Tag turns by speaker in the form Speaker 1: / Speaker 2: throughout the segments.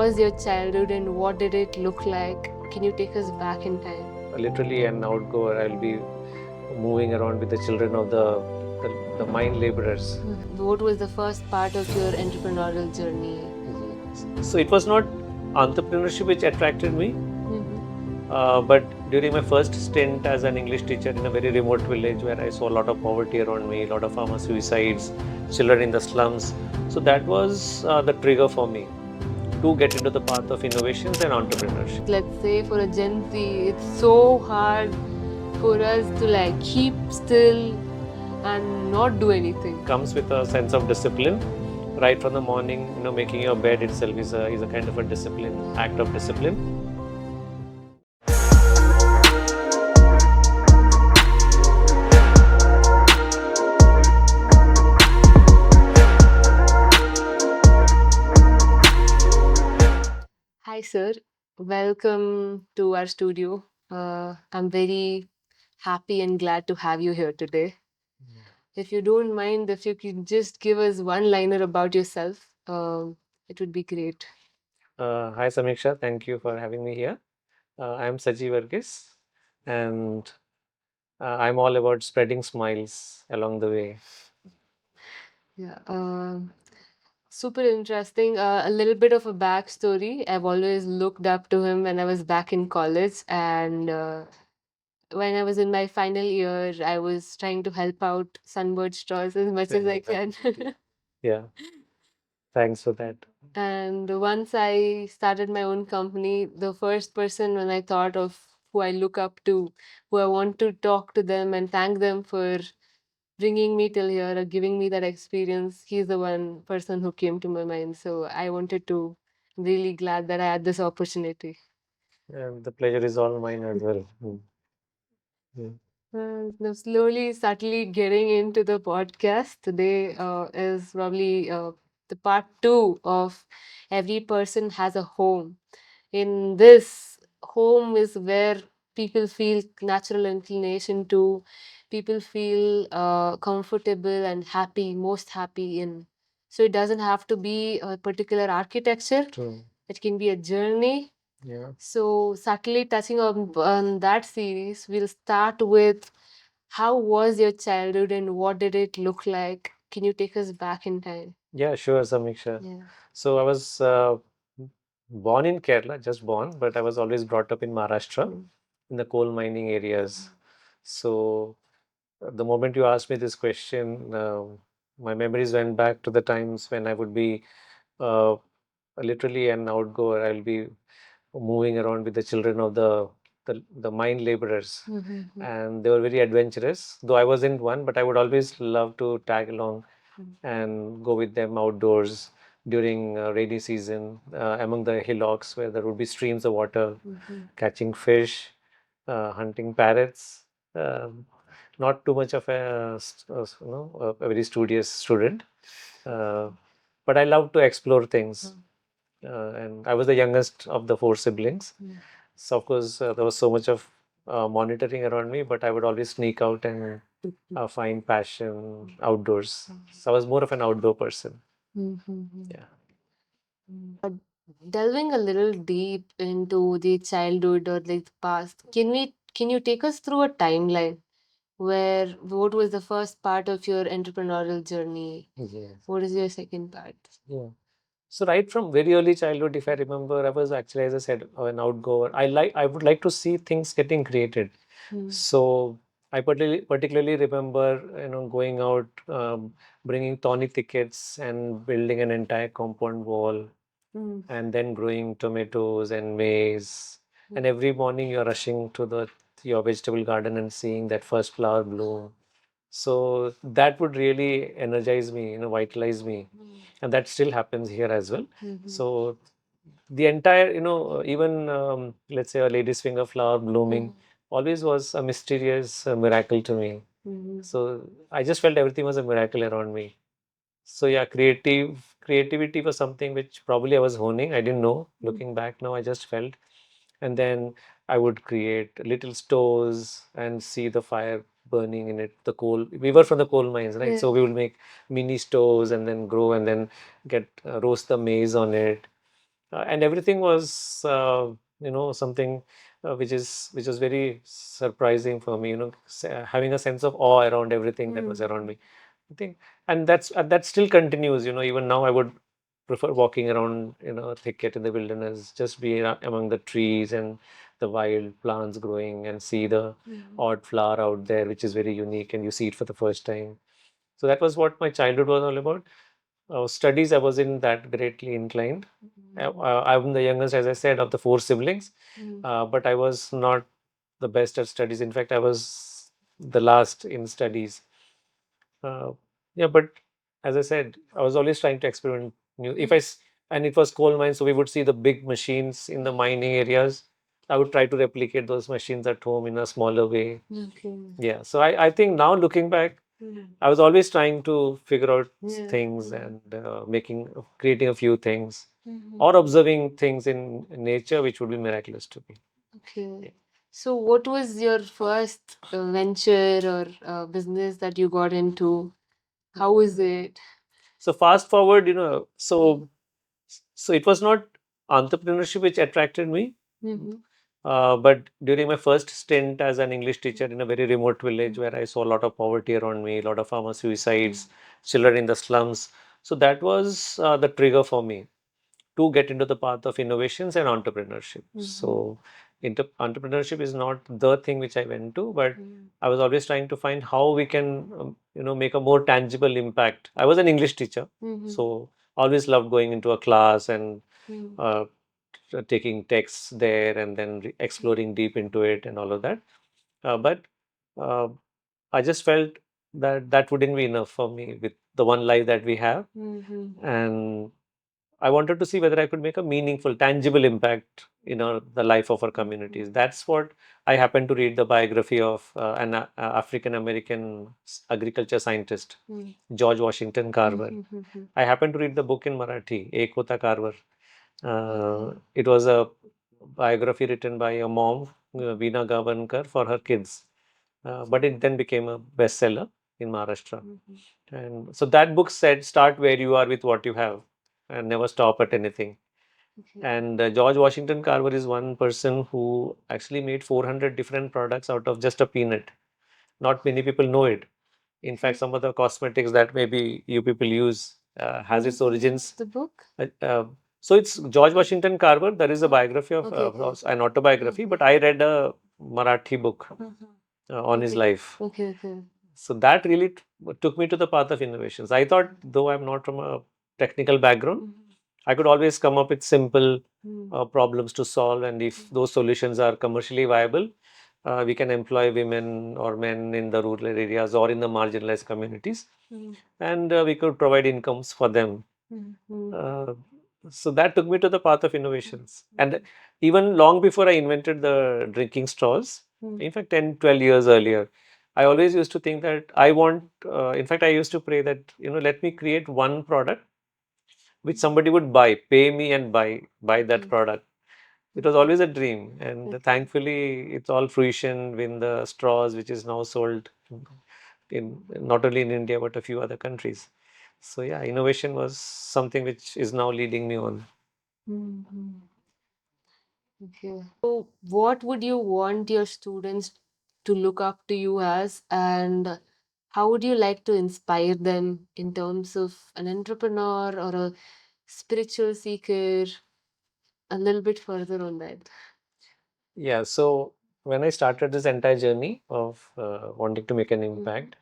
Speaker 1: was your childhood and what did it look like? Can you take us back in time?
Speaker 2: Literally an outgoer. I'll be moving around with the children of the mine laborers.
Speaker 1: What was the first part of your entrepreneurial journey?
Speaker 2: So it was not entrepreneurship which attracted me, but during my first stint as an English teacher in a very remote village where I saw a lot of poverty around me, a lot of farmer suicides, children in the slums. So that was the trigger for me to get into the path of innovations and entrepreneurship.
Speaker 1: Let's say for a Gen Z, it's so hard for us to like keep still and not do anything.
Speaker 2: Comes with a sense of discipline right from the morning. Making your bed itself is a kind of a discipline, act of discipline.
Speaker 1: Hi, sir. Welcome to our studio. I'm very happy and glad to have you here today. If you don't mind, if you could just give us one liner about yourself, it would be great.
Speaker 2: Hi Sameeksha, thank you for having me here. I'm Saji Varghese, and I'm all about spreading smiles along the way.
Speaker 1: Yeah. Super interesting. A little bit of a backstory. I've always looked up to him when I was back in college, and when I was in my final year, I was trying to help out Sunbird Straws as much as I can.
Speaker 2: Yeah, thanks for that.
Speaker 1: And once I started my own company, the first person when I thought of who I look up to, who I want to talk to them and thank them for bringing me till here or giving me that experience, he's the one person who came to my mind. So I wanted to, really glad that I had this opportunity.
Speaker 2: The pleasure is all mine as well. Yeah.
Speaker 1: Now slowly, subtly getting into the podcast today is probably the part two of Every Person Has a Home. In this, home is where people feel natural inclination to, people feel comfortable and happy, most happy in. So it doesn't have to be a particular architecture,
Speaker 2: True.
Speaker 1: it can be a journey.
Speaker 2: Yeah.
Speaker 1: So, subtly touching on that series, we'll start with how was your childhood and what did it look like? Can you take us back in time?
Speaker 2: Yeah, sure, Sameeksha.
Speaker 1: Yeah.
Speaker 2: So I was born in Kerala, just born, but I was always brought up in Maharashtra in the coal mining areas. So the moment you asked me this question, my memories went back to the times when I would be uh, literally an outgoer. I'll be moving around with the children of the mine laborers, and they were very adventurous. Though I wasn't one, but I would always love to tag along and go with them outdoors during rainy season among the hillocks where there would be streams of water, catching fish, hunting parrots. Um, Not too much of a very studious student, uh, but I love to explore things. And I was the youngest of the four siblings. So of course there was so much of monitoring around me, but I would always sneak out and find passion outdoors. So I was more of an outdoor person. Yeah.
Speaker 1: But delving a little deep into the childhood or like the past, can you take us through a timeline where what was the first part of your entrepreneurial journey?
Speaker 2: Yes.
Speaker 1: What is your second part?
Speaker 2: Yeah. So right from very early childhood, if I remember, I was actually, as I said, an outgoer. I would like to see things getting created. So I particularly remember, going out, bringing tawny thickets and building an entire compound wall, and then growing tomatoes and maize. And every morning you're rushing to the your vegetable garden and seeing that first flower bloom. So that would really energize me, vitalize me, and that still happens here as well. So the entire, even let's say a lady's finger flower blooming always was a mysterious miracle to me. So I just felt everything was a miracle around me. So yeah, creativity was something which probably I was honing. I didn't know. Looking back now, I just felt. And then I would create little stores and see the fire burning in it. The coal. We were from the coal mines, right? So we would make mini stores and then grow and then get roast the maize on it. and everything was something which was very surprising for me, having a sense of awe around everything that was around me. I think, and that still continues. Even now, I would prefer walking around, thicket in the wilderness, just be among the trees and the wild plants growing, and see the odd flower out there, which is very unique, and you see it for the first time. So that was what my childhood was all about. Studies, I wasn't that greatly inclined. I'm the youngest, as I said, of the four siblings, but I was not the best at studies. In fact, I was the last in studies. Uh, yeah, but as I said, I was always trying to experiment new. And it was coal mines, so we would see the big machines in the mining areas. I would try to replicate those machines at home in a smaller way. Okay. Yeah, so I think now looking back, I was always trying to figure out things and creating a few things or observing things in nature which would be miraculous to me. Okay. So, what was your first venture or business that you got into? How is it? So fast forward, so it was not entrepreneurship which attracted me. But during my first stint as an English teacher in a very remote village where I saw a lot of poverty around me, a lot of farmer suicides, children in the slums. So that was the trigger for me to get into the path of innovations and entrepreneurship. So entrepreneurship is not the thing which I went to, but I was always trying to find how we can, make a more tangible impact. I was an English teacher, so always loved going into a class and uh, taking texts there and then exploring deep into it and all of that. But uh, I just felt that that wouldn't be enough for me with the one life that we have. And I wanted to see whether I could make a meaningful, tangible impact in the life of our communities. That's what I happened to read the biography of an African American agriculture scientist, George Washington Carver. I happened to read the book in Marathi, Ek Hota Carver. It was a biography written by a mom, Veena Gavankar, for her kids. But it then became a bestseller in Maharashtra. And so that book said, start where you are with what you have and never stop at anything. And George Washington Carver is one person who actually made 400 different products out of just a peanut. Not many people know it. In fact, some of the cosmetics that maybe you people use has its origins. The book? So it's George Washington Carver. There is a biography of an autobiography, but I read a Marathi book on his life. Okay, okay. So that really took me to the path of innovations. I thought, though I'm not from a technical background, I could always come up with simple problems to solve, and if those solutions are commercially viable, we can employ women or men in the rural areas or in the marginalized communities, and we could provide incomes for them. Uh, so that took me to the path of innovations. And even long before I invented the drinking straws, in fact, 10, 12 years earlier, I always used to think that in fact, I used to pray that, let me create one product which somebody would buy, pay me and buy that product. It was always a dream, and thankfully, it's all fruition with the straws, which is now sold in not only in India but a few other countries. So yeah, innovation was something which is now leading me on. Mhm. Okay. So, what would you want your students to look up to you as, and how would you like to inspire them in terms of an entrepreneur or a spiritual seeker? A little bit further on that. Yeah, so when I started this entire journey of wanting to make an impact,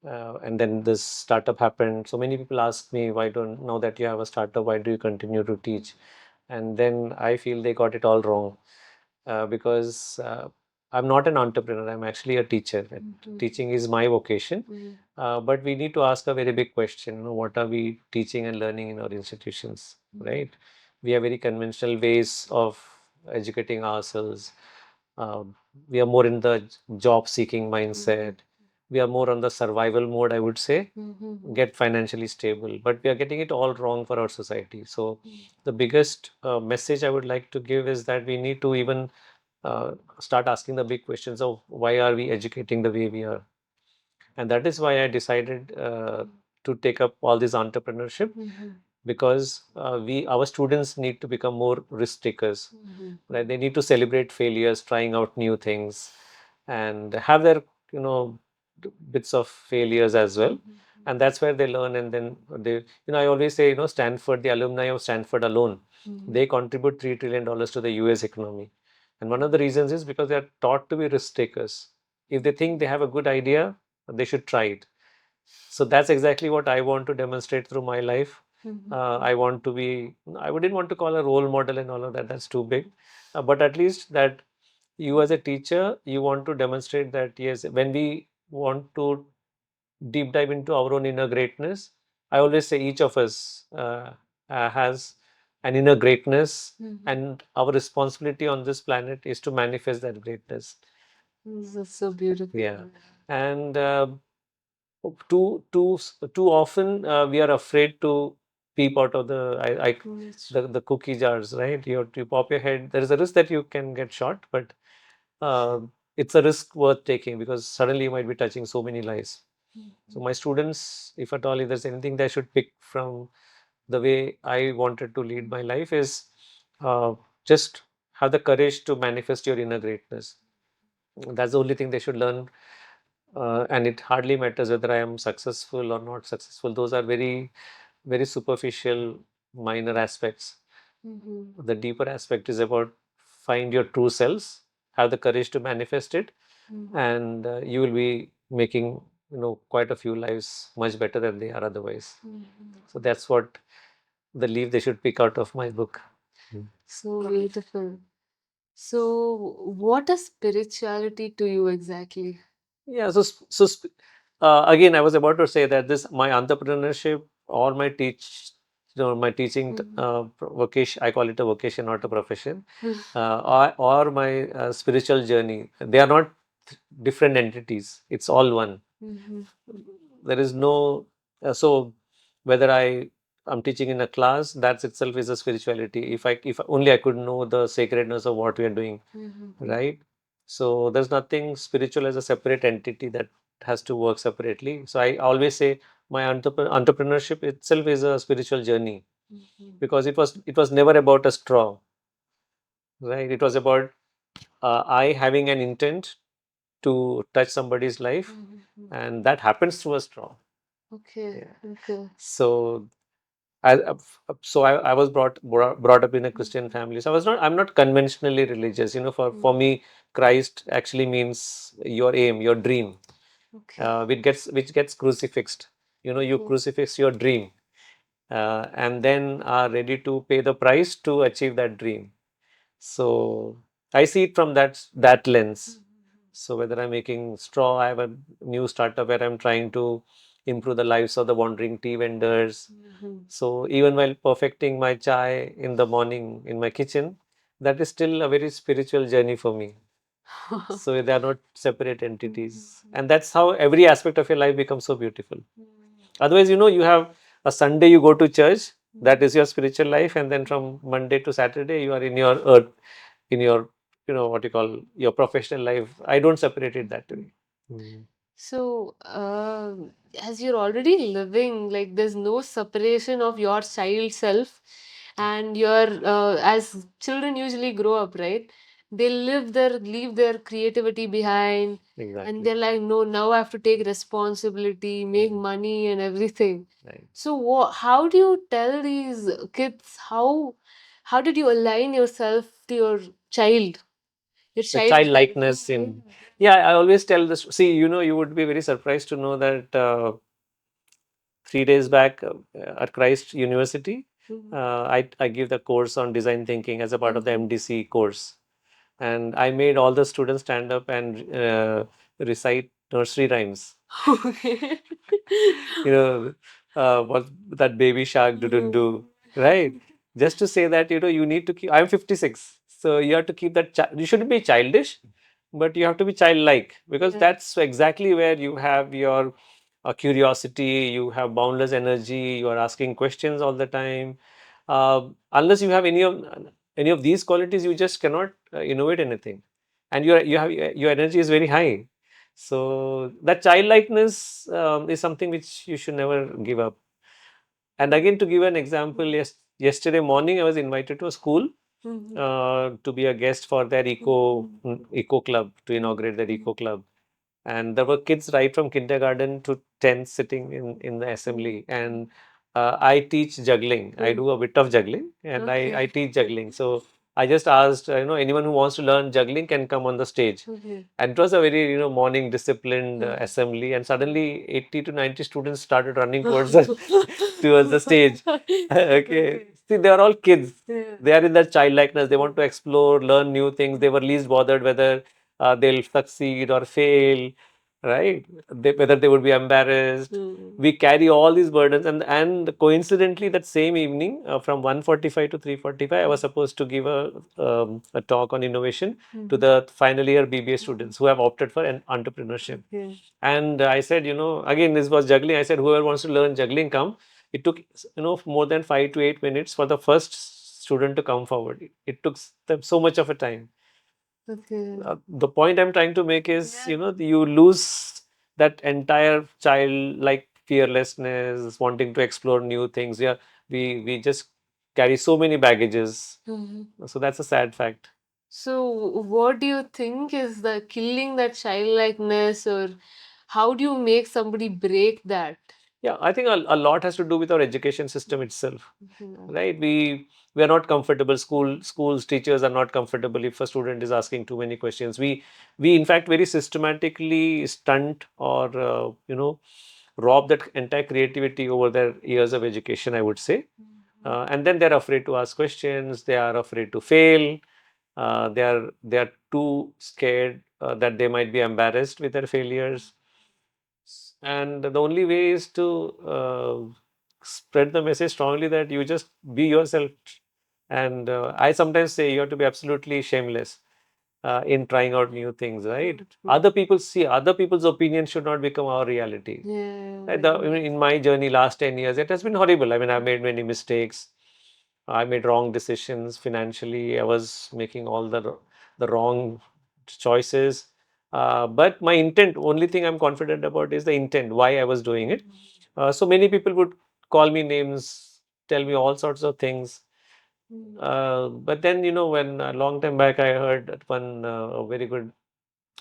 Speaker 2: and then this startup happened, so many people ask me, why don't, now that you have a startup, why do you continue to teach? And then I feel they got it all wrong, because I'm not an entrepreneur, I'm actually a teacher. And teaching is my vocation. But we need to ask a very big question, what are we teaching and learning in our institutions, right? We have very conventional ways of educating ourselves. Um, we are more in the job seeking mindset. We are more on the survival mode, I would say, get financially stable. But we are getting it all wrong for our society. So, the biggest message I would like to give is that we need to even start asking the big questions of why are we educating the way we are. And that is why I decided to take up all this entrepreneurship, because we our students need to become more risk takers, right? They need to celebrate failures, trying out new things, and have their, you know, bits of failures as well. And that's where they learn. And then they, I always say, Stanford, the alumni of Stanford alone, they contribute $3 trillion to the US economy. And one of the reasons is because they are taught to be risk takers. If they think they have a good idea, they should try it. So that's exactly what I want to demonstrate through my life. I want to be, I wouldn't want to call a role model and all of that, that's too big. But at least that you as a teacher, you want to demonstrate that, yes, when we want to deep dive into our own inner greatness, I always say each of us has an inner greatness, and our responsibility on this planet is to manifest that greatness.
Speaker 1: This is so beautiful.
Speaker 2: Yeah. And too often we are afraid to peep out of the cookie jars, right? You pop your head. There is a risk that you can get shot, but uh, it's a risk worth taking, because suddenly you might be touching so many lives. So my students, if at all, if there's anything they should pick from the way I wanted to lead my life, is uh, just have the courage to manifest your inner greatness. That's the only thing they should learn. And it hardly matters whether I am successful or not successful. Those are very, very superficial, minor aspects. The deeper aspect is about find your true selves, have the courage to manifest it, and you will be making, quite a few lives much better than they are otherwise. So that's what the leaf they should pick out of my book.
Speaker 1: So beautiful. So, what is spirituality to you exactly?
Speaker 2: Yeah, again, I was about to say that this my entrepreneurship or my teaching vocation. I call it a vocation, not a profession. Or my spiritual journey. They are not different entities. It's all one. There is no so whether I'm teaching in a class, that itself is a spirituality. If only I could know the sacredness of what we are doing, right? So there's nothing spiritual as a separate entity that has to work separately. So I always say my entrepreneurship itself is a spiritual journey, because it was never about a straw, right? It was about I having an intent to touch somebody's life, and that happens through a straw.
Speaker 1: Okay,
Speaker 2: Yeah.
Speaker 1: okay.
Speaker 2: So I was brought up in a Christian family. So I'm not conventionally religious. For me, Christ actually means your aim, your dream,
Speaker 1: Okay.
Speaker 2: which gets crucifixed. You crucifix your dream, and then are ready to pay the price to achieve that dream. So I see it from that lens. So whether I'm making straw, I have a new startup where I'm trying to improve the lives of the wandering tea vendors. So even while perfecting my chai in the morning in my kitchen, that is still a very spiritual journey for me. So they are not separate entities. And that's how every aspect of your life becomes so beautiful. Otherwise, you have a Sunday you go to church, that is your spiritual life, and then from Monday to Saturday you are in your earth, in your, what you call your professional life. I don't separate it that way. Mm.
Speaker 1: So, as you're already living, like there's no separation of your child self and as children usually grow up, right? They leave their creativity behind, and
Speaker 2: Exactly.
Speaker 1: they're like, no, now I have to take responsibility, make money, and everything.
Speaker 2: Right.
Speaker 1: So, how do you tell these kids how did you align yourself to child, your
Speaker 2: The
Speaker 1: child?
Speaker 2: childlikeness in, yeah, I always tell this. See, you would be very surprised to know that 3 days back at Christ University, I give the course on design thinking as a part of the MDC course, and I made all the students stand up and recite nursery rhymes.
Speaker 1: Okay.
Speaker 2: What that baby shark didn't do, right? Just to say that you need to keep. I'm 56, so you have to keep that. You shouldn't be childish, but you have to be childlike, because
Speaker 1: Yeah.
Speaker 2: that's exactly where you have your curiosity. You have boundless energy. You are asking questions all the time. Unless you have any of these qualities, you just cannot innovate anything, and your energy is very high. So that childlikeness is something which you should never give up. And again, to give an example, yesterday morning I was invited to a school to be a guest for their eco club, to inaugurate their eco club. And there were kids right from kindergarten to 10th sitting in the assembly. And I teach juggling. I do a bit of juggling, and I teach juggling. So I just asked, anyone who wants to learn juggling can come on the stage. And it was a very, morning disciplined assembly. And suddenly 80 to 90 students started running towards towards the stage. Okay. See, they are all kids. They are in that childlikeness. They want to explore, learn new things. They were least bothered whether they'll succeed or fail, right? Whether they would be embarrassed. We carry all these burdens, and coincidentally, that same evening, from 1:45 to 3:45, I was supposed to give a talk on innovation to the final year BBA students who have opted for an entrepreneurship. And I said, again, this was juggling. I said, whoever wants to learn juggling, come. It took, more than 5 to 8 minutes for the first student to come forward. It took them so much of a time. The point I'm trying to make is, you lose that entire childlike fearlessness, wanting to explore new things. Yeah, we just carry so many baggages. So that's a sad fact.
Speaker 1: So, what do you think is the killing that childlikeness, or how do you make somebody break that?
Speaker 2: Yeah, I think a lot has to do with our education system itself, right? We are not comfortable. Schools, teachers are not comfortable if a student is asking too many questions. We in fact very systematically stunt or rob that entire creativity over their years of education, I would say. And then they're afraid to ask questions. They are afraid to fail. They are too scared that they might be embarrassed with their failures. And the only way is to spread the message strongly that you just be yourself. And I sometimes say you have to be absolutely shameless in trying out new things, right? Other people's opinion should not become our reality. Right? In my journey last 10 years, it has been horrible. I mean, I've made many mistakes. I made wrong decisions financially. I was making all the wrong choices. But my intent, only thing I'm confident about is the intent, why I was doing it. So many people would call me names, tell me all sorts of things. But then, when a long time back, I heard that one a very good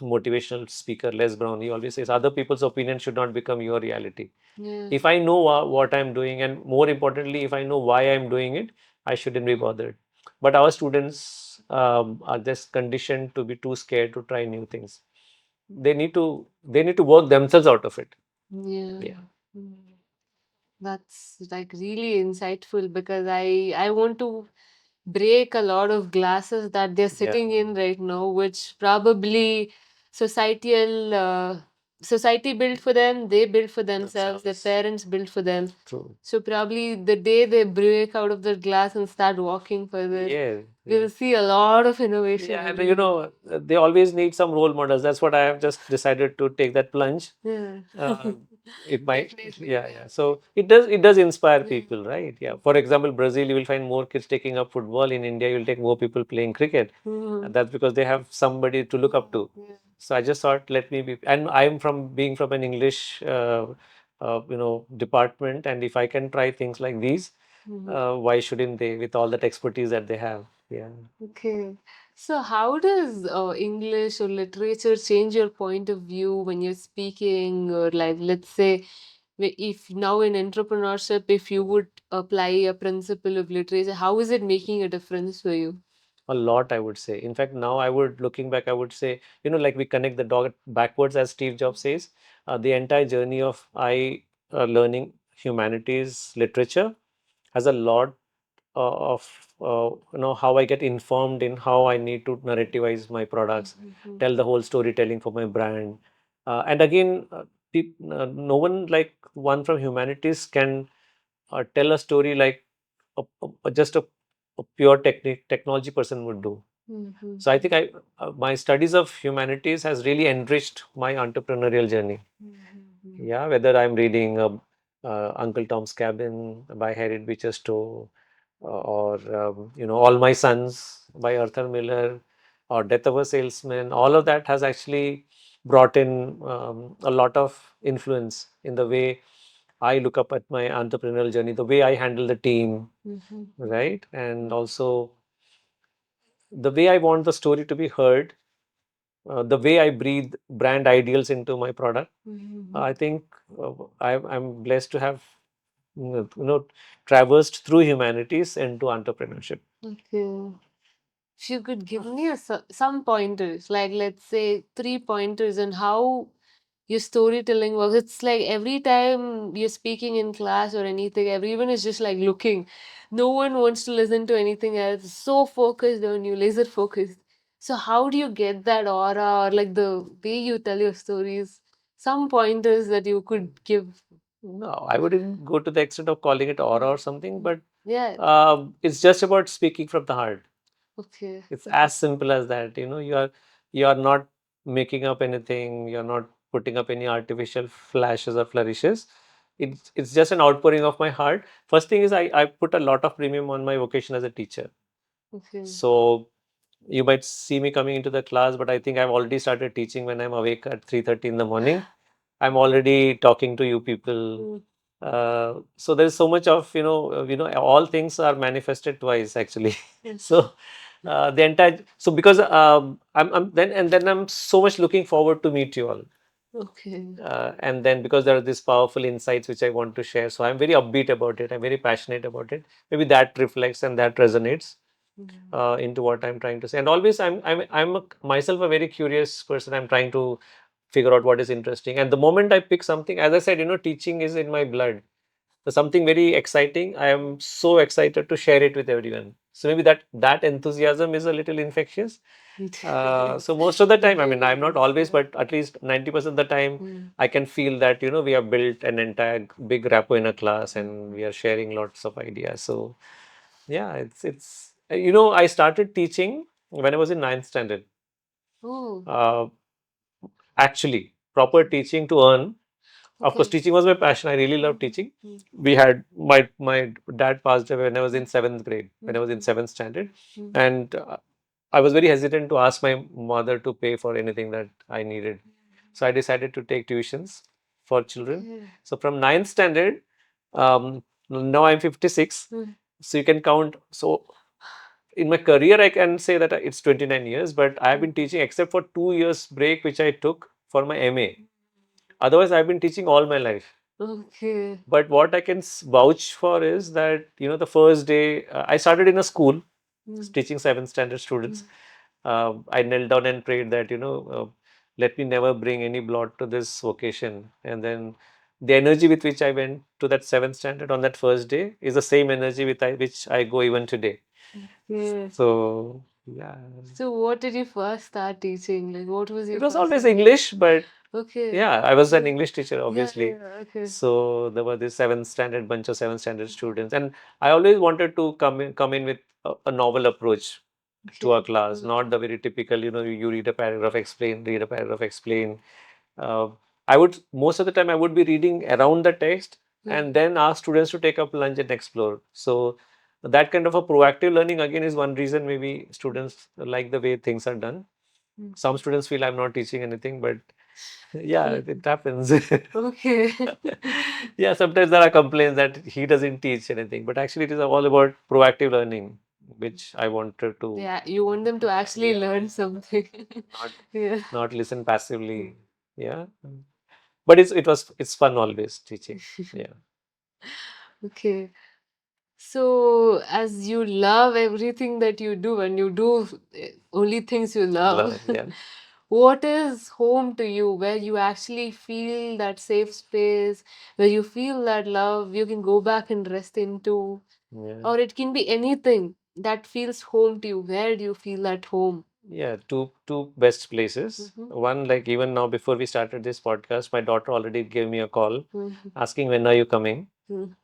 Speaker 2: motivational speaker, Les Brown, he always says, other people's opinion should not become your reality. If I know what I'm doing, and more importantly, if I know why I'm doing it, I shouldn't be bothered. But our students are just conditioned to be too scared to try new things. They need to work themselves out of it. Yeah.
Speaker 1: Mm. That's like really insightful, because I want to break a lot of glasses that they're sitting in right now, which probably societal society built for them, they built for themselves, their parents built for them.
Speaker 2: True.
Speaker 1: So probably the day they break out of the glass and start walking further,
Speaker 2: Yeah.
Speaker 1: we'll see a lot of innovation.
Speaker 2: Yeah, and they always need some role models. That's what I have just decided to take that plunge.
Speaker 1: Yeah.
Speaker 2: It might, yeah. So it does inspire people, right? Yeah. For example, Brazil, you will find more kids taking up football. In India, you'll take more people playing cricket, and that's because they have somebody to look up to. So I just thought, let me be, and I'm being from an English, department, and if I can try things like these, why shouldn't they? With all that expertise that they have, yeah.
Speaker 1: Okay. So, how does English or literature change your point of view when you're speaking? Or, like, let's say, if now in entrepreneurship, if you would apply a principle of literature, how is it making a difference for you?
Speaker 2: A lot, I would say. In fact, now looking back, I would say, like we connect the dot backwards, as Steve Jobs says. The entire journey of I learning humanities literature has a lot of how I get informed in how I need to narrativize my products, tell the whole storytelling for my brand. And again, no one like one from humanities can tell a story like just a pure technology person would do. So I think my studies of humanities has really enriched my entrepreneurial journey. Yeah, whether I'm reading Uncle Tom's Cabin by Harriet Beecher Stowe, or All My Sons by Arthur Miller, or Death of a Salesman, all of that has actually brought in a lot of influence in the way I look up at my entrepreneurial journey, the way I handle the team,
Speaker 1: Mm-hmm.
Speaker 2: right? And also the way I want the story to be heard, the way I breathe brand ideals into my product.
Speaker 1: Mm-hmm.
Speaker 2: I think I'm blessed to have traversed through humanities into entrepreneurship.
Speaker 1: Okay. If you could give me some pointers, like let's say 3 pointers on how your storytelling works. It's like every time you're speaking in class or anything, everyone is just like looking. No one wants to listen to anything else. So focused on you, laser focused. So how do you get that aura or like the way you tell your stories? Some pointers that you could give.
Speaker 2: No, I wouldn't go to the extent of calling it aura or something, but
Speaker 1: Yeah.
Speaker 2: it's just about speaking from the heart.
Speaker 1: Okay.
Speaker 2: It's as simple as that. You are not making up anything. You're not putting up any artificial flashes or flourishes. It's just an outpouring of my heart. First thing is I put a lot of premium on my vocation as a teacher.
Speaker 1: Okay.
Speaker 2: So you might see me coming into the class, but I think I've already started teaching when I'm awake at 3:30 in the morning. I'm already talking to you people.
Speaker 1: Mm.
Speaker 2: So there's so much of all things are manifested twice actually. So the entire so because then I'm so much looking forward to meet you all.
Speaker 1: Okay.
Speaker 2: And then because there are these powerful insights which I want to share, so I'm very upbeat about it. I'm very passionate about it. Maybe that reflects and that resonates
Speaker 1: Mm.
Speaker 2: into what I'm trying to say. And always myself a very curious person. I'm trying to figure out what is interesting. And the moment I pick something, as I said, teaching is in my blood. So something very exciting, I am so excited to share it with everyone. So maybe that enthusiasm is a little infectious. So most of the time, I mean, I'm not always, but at least 90% of the time,
Speaker 1: Mm.
Speaker 2: I can feel that we have built an entire big rapport in a class, and we are sharing lots of ideas. So yeah, I started teaching when I was in ninth standard.
Speaker 1: Oh,
Speaker 2: Uh, Actually, proper teaching to earn. Of course,
Speaker 1: okay.
Speaker 2: teaching was my passion. I really love teaching. We had my dad passed away when I was in seventh grade, when I was in seventh standard,
Speaker 1: Mm.
Speaker 2: and I was very hesitant to ask my mother to pay for anything that I needed. So I decided to take tuitions for children.
Speaker 1: Okay.
Speaker 2: So from ninth standard, now I'm 56.
Speaker 1: Mm.
Speaker 2: So you can count. So in my career, I can say that it's 29 years, but I have been teaching except for 2 years break, which I took for my MA. Otherwise, I've been teaching all my life.
Speaker 1: Okay.
Speaker 2: But what I can vouch for is that, the first day I started in a school
Speaker 1: Mm.
Speaker 2: teaching seventh standard students. I knelt down and prayed that, let me never bring any blot to this vocation. And then the energy with which I went to that seventh standard on that first day is the same energy which I go even today.
Speaker 1: Yeah.
Speaker 2: So, yeah,
Speaker 1: So, what did you first start teaching? Like, what was
Speaker 2: it
Speaker 1: your
Speaker 2: was
Speaker 1: first
Speaker 2: always
Speaker 1: subject?
Speaker 2: English, but
Speaker 1: Okay.
Speaker 2: yeah, I was an English teacher,
Speaker 1: Yeah,
Speaker 2: obviously.
Speaker 1: yeah, okay.
Speaker 2: So there were this seventh standard bunch of seventh standard students, and I always wanted to come in with a novel approach to
Speaker 1: Okay.
Speaker 2: a class, not the very typical, you read a paragraph, explain, read a paragraph, explain. Uh, I would most of the time I would be reading around the text and then ask students to take up lunch and explore. So that kind of a proactive learning again is one reason maybe students like the way things are done.
Speaker 1: Mm.
Speaker 2: Some students feel I'm not teaching anything, but yeah, it happens.
Speaker 1: Okay.
Speaker 2: Yeah, sometimes there are complaints that he doesn't teach anything, but actually it is all about proactive learning, which I wanted to,
Speaker 1: Yeah, you want them to actually
Speaker 2: yeah,
Speaker 1: learn something.
Speaker 2: not
Speaker 1: Yeah.
Speaker 2: not listen passively. Yeah, but it's fun always teaching. Yeah,
Speaker 1: Okay. So, as you love everything that you do and you do only things you love,
Speaker 2: yeah,
Speaker 1: what is home to you where you actually feel that safe space, where you feel that love you can go back and rest into,
Speaker 2: yeah.
Speaker 1: or it can be anything that feels home to you. Where do you feel at home?
Speaker 2: Yeah, two best places.
Speaker 1: Mm-hmm.
Speaker 2: One, like even now before we started this podcast, my daughter already gave me a call
Speaker 1: Mm-hmm.
Speaker 2: asking when are you coming.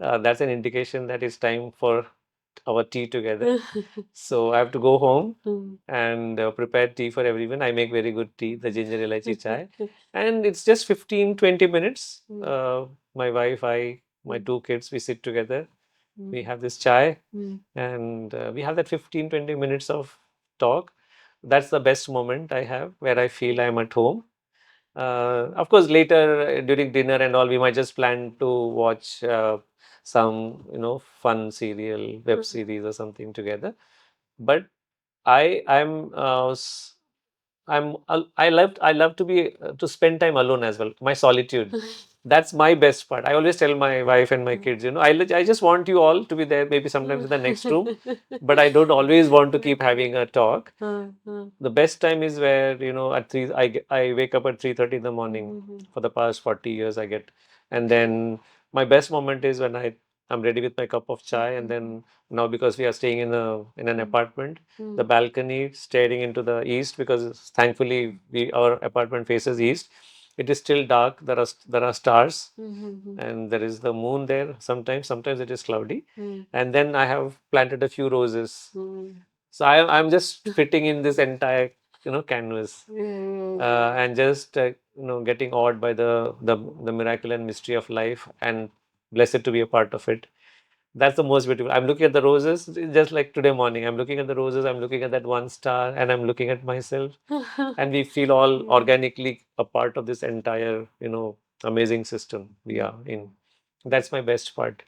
Speaker 2: That's an indication that it's time for our tea together. So I have to go home
Speaker 1: Mm-hmm.
Speaker 2: and prepare tea for everyone. I make very good tea, the ginger elaichi chai, and it's just 15-20 minutes. My wife, my two kids, we sit together. We have this chai, and we have that 15-20 minutes of talk. That's the best moment I have where I feel I'm at home. Of course, later during dinner and all, we might just plan to watch some, fun serial, web series or something together. But I, I'm, s- I love to be to spend time alone as well. My solitude. That's my best part. I always tell my wife and my kids, I just want you all to be there, maybe sometimes in the next room, but I don't always want to keep having a talk. The best time is where, at 3, I wake up at 3:30 in the morning. For the past 40 years, I get, and then my best moment is when I'm ready with my cup of chai, and then now because we are staying in an apartment, the balcony staring into the east, because thankfully our apartment faces east. It is still dark. There are stars, and there is the moon there. Sometimes it is cloudy, and then I have planted a few roses. So I'm just fitting in this entire canvas, and just getting awed by the miracle and mystery of life, and blessed to be a part of it. That's the most beautiful. I'm looking at the roses, just like today morning. I'm looking at the roses, I'm looking at that one star, and I'm looking at myself. And we feel all organically a part of this entire, amazing system we are in. That's my best part.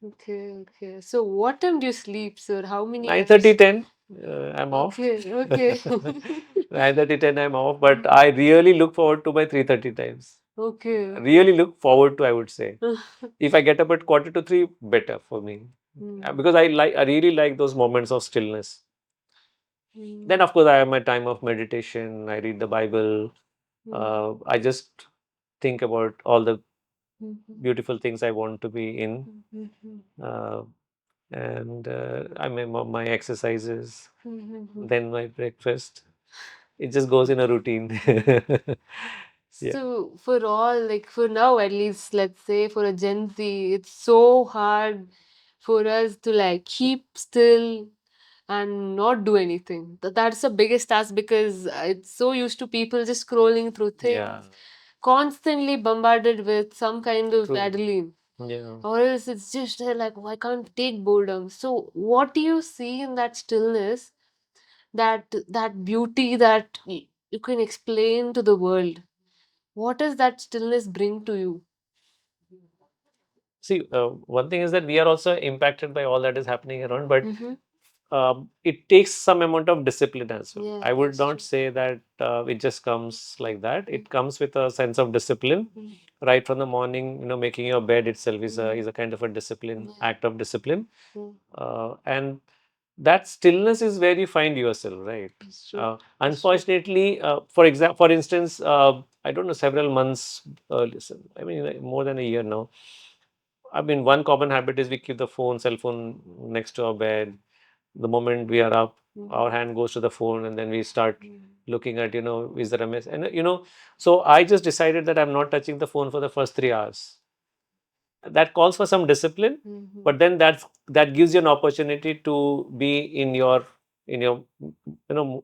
Speaker 1: Okay, okay. So what time do you sleep, sir? How many
Speaker 2: 9:30,
Speaker 1: hours?
Speaker 2: 10, I'm off.
Speaker 1: Okay, okay.
Speaker 2: 9:30, 10, I'm off, but I really look forward to my 3:30 times.
Speaker 1: Okay.
Speaker 2: Really look forward to, I would say. If I get up at quarter to 3, better for me. Because I really like those moments of stillness. Then, of course, I have my time of meditation. I read the Bible. I just think about all the beautiful things I want to be in. Uh, and I mean, my exercises, then my breakfast. It just goes in a routine. Yeah.
Speaker 1: So for all, like for now at least, let's say for a Gen Z, it's so hard for us to like keep still and not do anything. That's the biggest task because it's so used to people just scrolling through
Speaker 2: Yeah.
Speaker 1: things, constantly bombarded with some kind of
Speaker 2: True.
Speaker 1: adrenaline.
Speaker 2: Yeah.
Speaker 1: Or else it's just like, oh, I can't take boredom. So what do you see in that stillness, that beauty that you can explain to the world? What does that stillness bring to you?
Speaker 2: See, one thing is that we are also impacted by all that is happening around, but it takes some amount of discipline as well.
Speaker 1: Yeah,
Speaker 2: I would
Speaker 1: that's
Speaker 2: not
Speaker 1: true.
Speaker 2: say that it just comes like that. It comes with a sense of discipline. Right from the morning, making your bed itself is a kind of a discipline, act of discipline. And that stillness is where you find yourself, right?
Speaker 1: That's true.
Speaker 2: Unfortunately, for instance, I don't know, several months, I mean, like, more than a year now. I mean, one common habit is we keep the cell phone next to our bed. The moment we are up, our hand goes to the phone, and then we start looking at, is there a mess? And, so I just decided that I'm not touching the phone for the first 3 hours. That calls for some discipline, but then that gives you an opportunity to be in your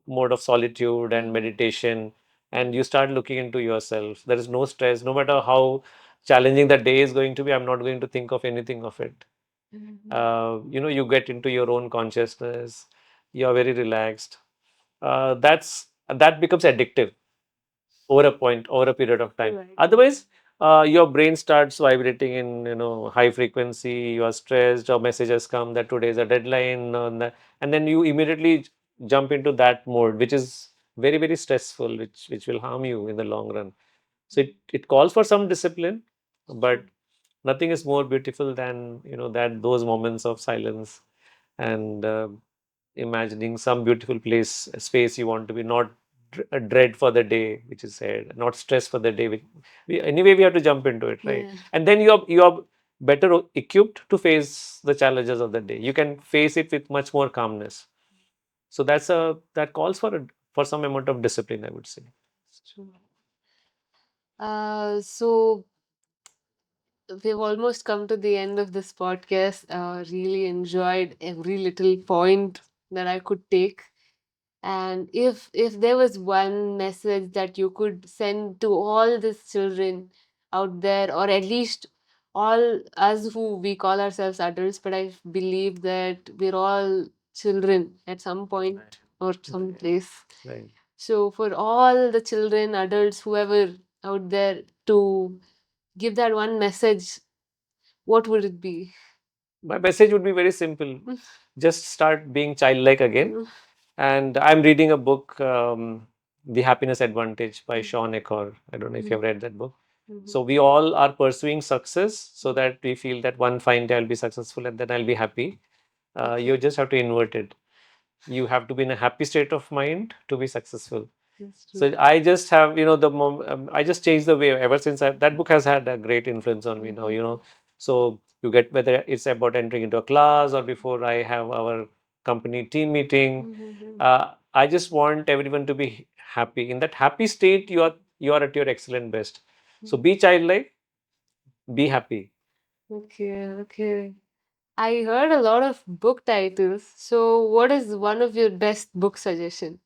Speaker 2: mode of solitude and meditation, and you start looking into yourself. There is no stress, no matter how challenging the day is going to be. I'm not going to think of anything of it. You get into your own consciousness. You're very relaxed. That becomes addictive over a period of time.
Speaker 1: Right.
Speaker 2: Otherwise, your brain starts vibrating in high frequency. You are stressed, or messages come that today is a deadline, and then you immediately jump into that mode, which is very, very stressful, which will harm you in the long run. So it calls for some discipline, but nothing is more beautiful than that those moments of silence, and imagining some beautiful space you want to be, not a dread for the day, which is said, not stress for the day. Anyway, we have to jump into it, right?
Speaker 1: Yeah.
Speaker 2: And then you are better equipped to face the challenges of the day. You can face it with much more calmness. So that calls for some amount of discipline, I would say.
Speaker 1: It's true. So we've almost come to the end of this podcast. Really enjoyed every little point that I could take. And if there was one message that you could send to all these children out there, or at least all us who we call ourselves adults, but I believe that we're all children at some point or some place.
Speaker 2: Right.
Speaker 1: So for all the children, adults, whoever out there to give that one message, what would it be?
Speaker 2: My message would be very simple. Just start being childlike again. And I'm reading a book, The Happiness Advantage by Sean Eckhor. I don't know if you've read that book. So we all are pursuing success so that we feel that one fine day I'll be successful and then I'll be happy. You just have to invert it. You have to be in a happy state of mind to be successful.
Speaker 1: That's true.
Speaker 2: So I just have, I just changed the way ever since that book has had a great influence on me now, So you get whether it's about entering into a class or before I have our company team meeting, I just want everyone to be happy. In that happy state, you are at your excellent best. So be childlike, be happy.
Speaker 1: Okay, okay. I heard a lot of book titles. So, what is one of your best book suggestion?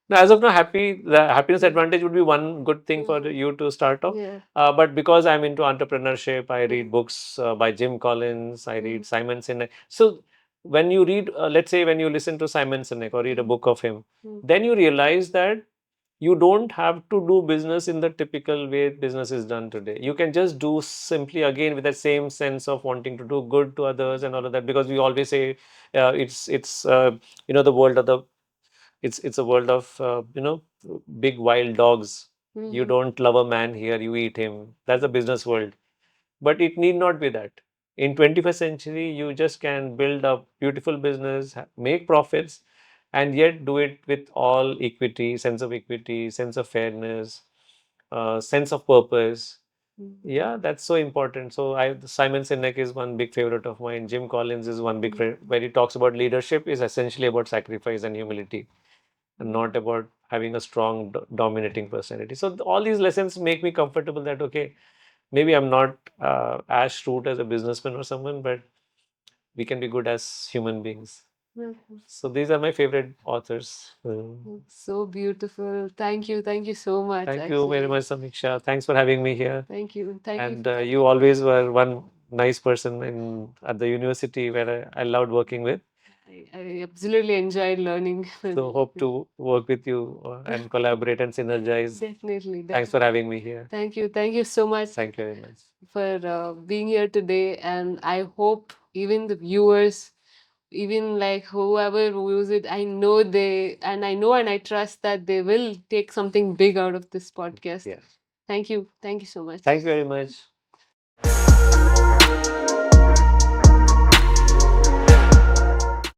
Speaker 2: Now, as of now, the happiness advantage would be one good thing for you to start off.
Speaker 1: Yeah.
Speaker 2: But because I'm into entrepreneurship, I read books by Jim Collins, I read Simon Sinek. So when you read, let's say, when you listen to Simon Sinek or read a book of him, then you realize that you don't have to do business in the typical way business is done today. You can just do simply again with that same sense of wanting to do good to others and all of that. Because we always say it's the world of the it's a world of big wild dogs. You don't love a man here, you eat him. That's a business world. But it need not be that. In 21st century, you just can build a beautiful business, make profits, and yet do it with all equity, sense of fairness, sense of purpose. Yeah, that's so important. So Simon Sinek is one big favorite of mine. Jim Collins is one big favorite. Where he talks about leadership is essentially about sacrifice and humility, and not about having a strong dominating personality. So all these lessons make me comfortable that okay, maybe I'm not as shrewd as a businessman or someone, but we can be good as human beings. So these are my favorite authors.
Speaker 1: So beautiful. Thank you so much.
Speaker 2: Thank you very much, Sameeksha. Thanks for having me here.
Speaker 1: Thank you. Thank you.
Speaker 2: And you always were one nice person at the university where I loved working with.
Speaker 1: I absolutely enjoyed learning.
Speaker 2: So hope to work with you and collaborate and synergize.
Speaker 1: Definitely.
Speaker 2: Thanks for having me here.
Speaker 1: Thank you. Thank you so much
Speaker 2: Thank you very much.
Speaker 1: for being here today. And I hope even the viewers, even like whoever views it, I know and I trust that they will take something big out of this podcast.
Speaker 2: Yeah.
Speaker 1: Thank you. Thank you so much.
Speaker 2: Thank you very much.